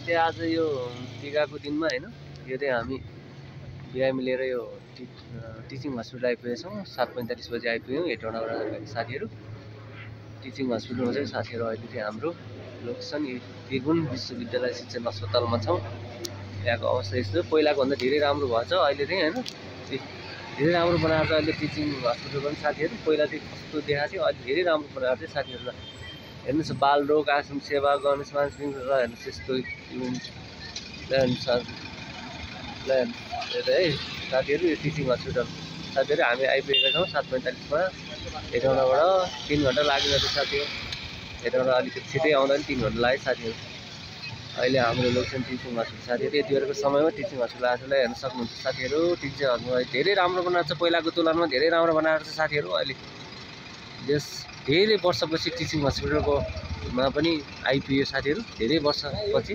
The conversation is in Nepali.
साथी आज यो टिकाको दिनमा हैन यो चाहिँ हामी बिहा मिलेर यो टिचिङ हस्पिटल आइपुगेका छौँ। 7:45 बजे आइपुग्यौँ हेटौँडाबाट साथीहरू। टिचिङ हस्पिटलमा चाहिँ साथीहरू अहिले चाहिँ हाम्रो लोकेसन त्रिभुवन विश्वविद्यालय शिक्षण अस्पतालमा छौँ। यहाँको अवस्था यस्तो पहिलाको भन्दा धेरै राम्रो भएको छ अहिले चाहिँ हैन, धेरै राम्रो बनाएर अहिले टिचिङ हस्पिटल पनि साथीहरू। पहिला चाहिँ कस्तो देखाएको थियो, अहिले धेरै राम्रो बनाएर चाहिँ साथीहरूलाई हेर्नुहोस् बाल रोग आश्रम सेवा गणेश मानसिंह र हेर्नुहोस् यस्तो है साथीहरू। यो टिचिङ हस्पिटल साथीहरू हामी आइपुगेका छौँ 7:45 हेटौँडाबाट। 3 घन्टा लाग्यो त साथीहरू। हेटौँडा अलिकति छिटै आउँदा पनि 3 घन्टा लाग्यो साथीहरू। अहिले हाम्रो लोकेसन टिचिङ हस्पिटल साथीहरू। यति बेलाको समयमा टिचिङ हस्पिटल आजलाई हेर्न सक्नुहुन्छ साथीहरू। टिचिङ हस्पिटल धेरै राम्रो बनाएको छ, पहिलाको तुलनामा धेरै राम्रो बनाएको छ साथीहरू। अहिले यस धेरै वर्षपछि टिचिङ हस्पिटलको मा पनि आइपुग्यो साथीहरू, धेरै वर्षपछि।